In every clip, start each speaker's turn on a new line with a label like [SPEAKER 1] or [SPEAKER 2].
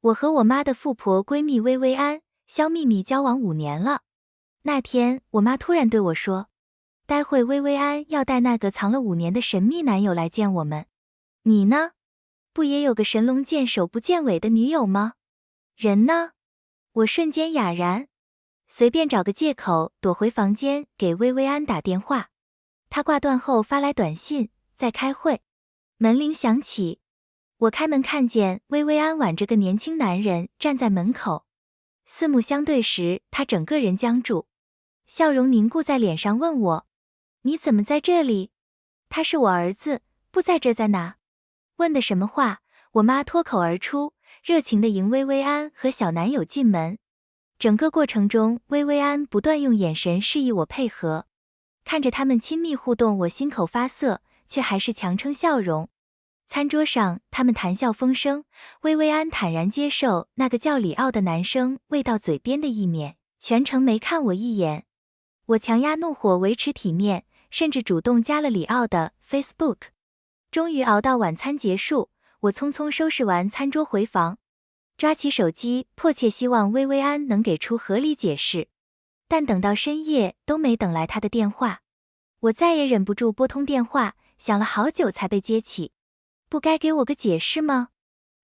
[SPEAKER 1] 我和我妈的富婆闺蜜薇薇安，肖秘密交往5年了。那天，我妈突然对我说，待会薇薇安要带那个藏了5年的神秘男友来见我们。你呢？不也有个神龙见首不见尾的女友吗？人呢？我瞬间哑然，随便找个借口躲回房间给薇薇安打电话。她挂断后发来短信，在开会。门铃响起，我开门看见薇薇安挽着个年轻男人站在门口。四目相对时，她整个人僵住，笑容凝固在脸上，问我：你怎么在这里？他是我儿子，不在这在哪？问的什么话？我妈脱口而出，热情地迎薇薇安和小男友进门。整个过程中，薇薇安不断用眼神示意我配合。看着他们亲密互动，我心口发涩，却还是强撑笑容。餐桌上，他们谈笑风生，薇薇安坦然接受那个叫里奥的男生喂到嘴边的意面，全程没看我一眼。我强压怒火维持体面，甚至主动加了里奥的 Facebook。 终于熬到晚餐结束，我匆匆收拾完餐桌回房，抓起手机，迫切希望薇薇安能给出合理解释。但等到深夜都没等来她的电话，我再也忍不住拨通电话，响了好久才被接起。不该给我个解释吗？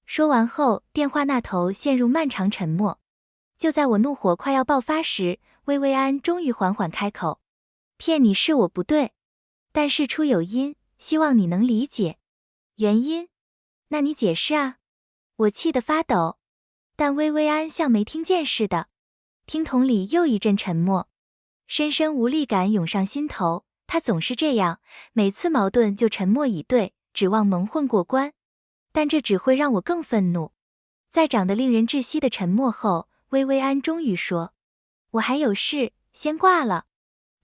[SPEAKER 1] 说完后，电话那头陷入漫长沉默。就在我怒火快要爆发时，薇薇安终于缓缓开口：骗你是我不对，但事出有因，希望你能理解。原因？那你解释啊。我气得发抖，但薇薇安像没听见似的。听筒里又一阵沉默，深深无力感涌上心头。她总是这样，每次矛盾就沉默以对，指望蒙混过关，但这只会让我更愤怒。在长得令人窒息的沉默后，薇薇安终于说：我还有事，先挂了。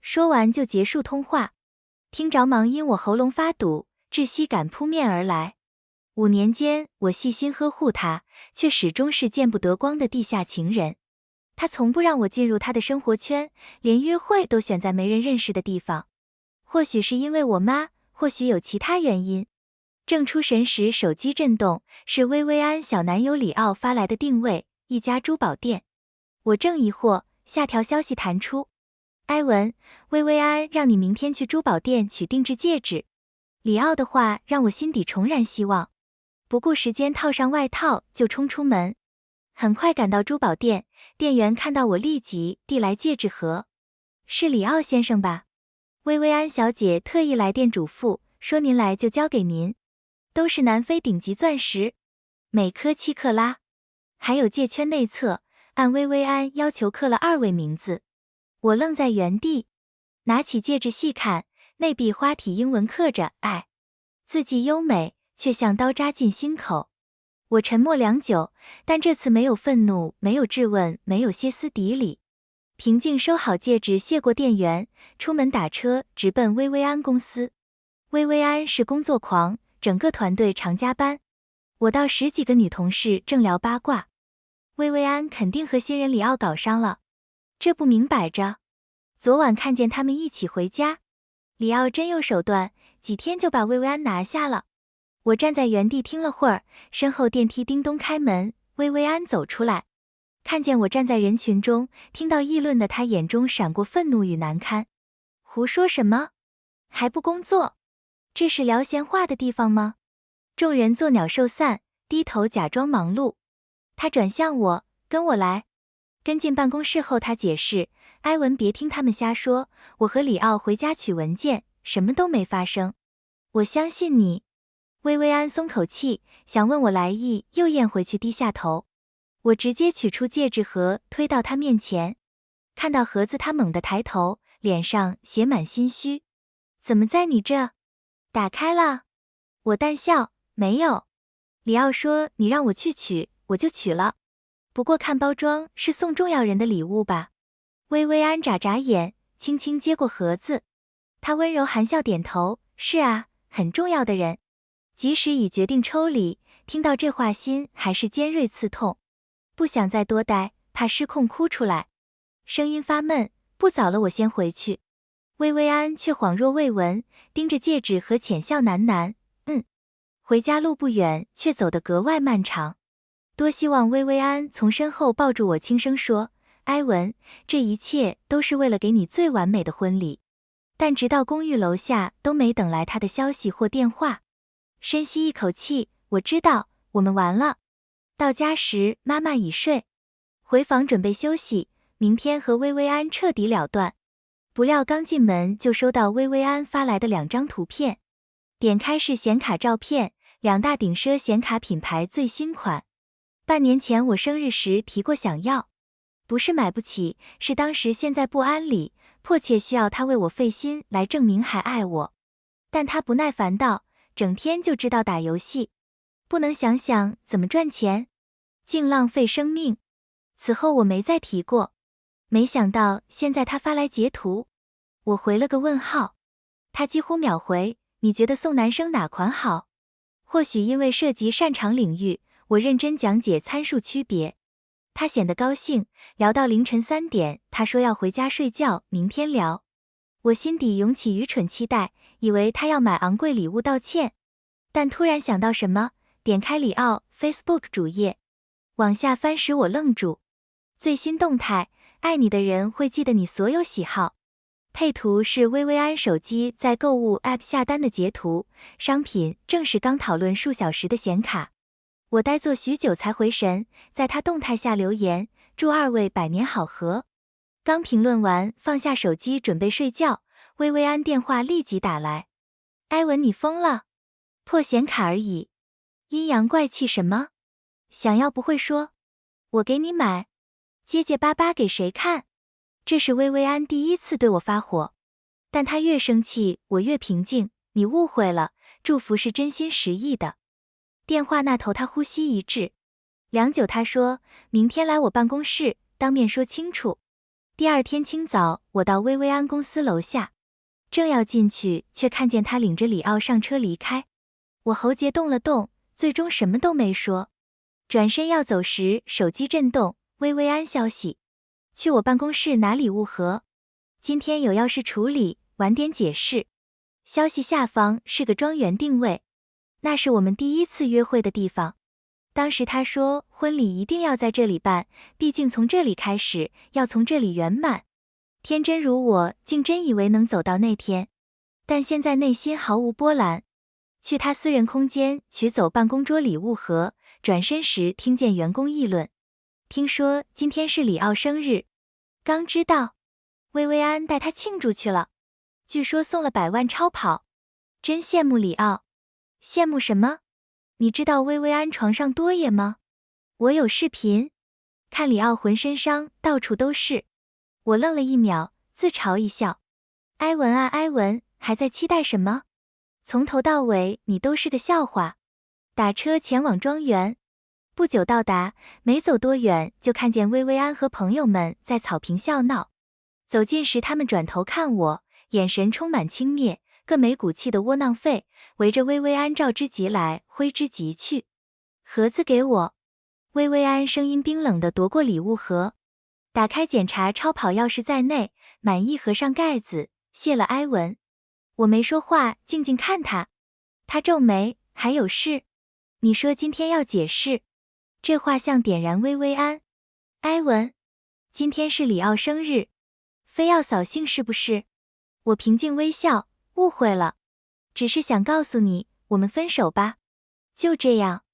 [SPEAKER 1] 说完就结束通话。听着忙因我喉咙发堵，窒息感扑面而来。5年间，我细心呵护她，却始终是见不得光的地下情人。她从不让我进入她的生活圈，连约会都选在没人认识的地方。或许是因为我妈，或许有其他原因。正出神时，手机震动，是薇薇安小男友里奥发来的定位，一家珠宝店。我正疑惑，下条消息弹出：埃文，薇薇安让你明天去珠宝店取定制戒指。里奥的话让我心底重燃希望，不顾时间套上外套就冲出门。很快赶到珠宝店，店员看到我立即递来戒指盒。是里奥先生吧？薇薇安小姐特意来电嘱咐，说您来就交给您。都是南非顶级钻石，每颗7克拉，还有戒圈内侧按薇薇安要求刻了2位名字。我愣在原地，拿起戒指细看，内壁花体英文刻着爱，字迹优美，却像刀扎进心口。我沉默良久，但这次没有愤怒，没有质问，没有歇斯底里，平静收好戒指，谢过店员，出门打车直奔薇薇安公司。薇薇安是工作狂，整个团队常加班。我到10几个女同事正聊八卦，薇薇安肯定和新人里奥搞上了，这不明摆着。昨晚看见他们一起回家，里奥真有手段，几天就把薇薇安拿下了。我站在原地听了会儿，身后电梯叮咚开门，薇薇安走出来，看见我站在人群中，听到议论的她眼中闪过愤怒与难堪。胡说什么？还不工作？这是聊闲话的地方吗？众人作鸟兽散，低头假装忙碌。他转向我，跟我来。跟进办公室后，他解释：埃文，别听他们瞎说，我和里奥回家取文件，什么都没发生。我相信你。薇薇安松口气，想问我来意，又咽回去，低下头。我直接取出戒指盒，推到他面前。看到盒子，他猛地抬头，脸上写满心虚。怎么在你这？打开了。我淡笑，没有。里奥说你让我去取，我就取了。不过看包装是送重要人的礼物吧？薇薇安眨眨眼，轻轻接过盒子。他温柔含笑点头，是啊，很重要的人。即使已决定抽离，听到这话心还是尖锐刺痛。不想再多待，怕失控哭出来。声音发闷，不早了，我先回去。薇薇安却恍若未闻，盯着戒指和浅笑喃喃，回家路不远，却走得格外漫长。多希望薇薇安从身后抱住我，轻声说：“埃文，这一切都是为了给你最完美的婚礼。”但直到公寓楼下都没等来他的消息或电话。深吸一口气，我知道我们完了。到家时，妈妈已睡，回房准备休息，明天和薇薇安彻底了断。不料刚进门就收到薇薇安发来的2张图片，点开是显卡照片，2大顶奢显卡品牌最新款。半年前我生日时提过想要，不是买不起，是当时陷在不安里，迫切需要他为我费心来证明还爱我。但他不耐烦道，整天就知道打游戏，不能想想怎么赚钱，净浪费生命。此后我没再提过。没想到现在他发来截图，我回了个问号。他几乎秒回，你觉得送男生哪款好？或许因为涉及擅长领域，我认真讲解参数区别。他显得高兴，聊到凌晨3点，他说要回家睡觉，明天聊。我心底涌起愚蠢期待，以为他要买昂贵礼物道歉。但突然想到什么，点开里奥 Facebook 主页，往下翻时我愣住。最新动态，爱你的人会记得你所有喜好。配图是薇薇安手机在购物 App 下单的截图，商品正是刚讨论数小时的显卡。我呆坐许久才回神，在他动态下留言，祝2位百年好合。刚评论完，放下手机准备睡觉，薇薇安电话立即打来。埃文，你疯了？破显卡而已，阴阳怪气什么？想要不会说，我给你买，结结巴巴给谁看？这是薇薇安第一次对我发火，但她越生气，我越平静。你误会了，祝福是真心实意的。电话那头他呼吸一滞，良久他说，明天来我办公室，当面说清楚。第二天清早，我到薇薇安公司楼下，正要进去，却看见他领着里奥上车离开。我喉结动了动，最终什么都没说。转身要走时，手机震动，薇薇安消息，去我办公室拿礼物盒，今天有要事处理，晚点解释。消息下方是个庄园定位，那是我们第一次约会的地方。当时他说婚礼一定要在这里办，毕竟从这里开始，要从这里圆满。天真如我，竟真以为能走到那天，但现在内心毫无波澜。去他私人空间取走办公桌礼物盒，转身时听见员工议论，听说今天是里奥生日，刚知道，薇薇安带他庆祝去了，据说送了100万超跑，真羡慕里奥。羡慕什么？你知道薇薇安床上多野吗？我有视频，看里奥浑身伤，到处都是。我愣了1秒，自嘲一笑。埃文啊埃文，还在期待什么？从头到尾你都是个笑话。打车前往庄园，不久到达，没走多远就看见薇薇安和朋友们在草坪笑闹。走近时他们转头看我，眼神充满轻蔑，个没骨气的窝囊废，围着薇薇安召之即来，挥之即去。盒子给我。薇薇安声音冰冷地夺过礼物盒，打开检查超跑钥匙在内，满意合上盖子，谢了埃文。我没说话，静静看他。他皱眉，还有事？你说今天要解释。这话像点燃薇薇安。埃文，今天是里奥生日，非要扫兴是不是？我平静微笑，误会了，只是想告诉你，我们分手吧。就这样。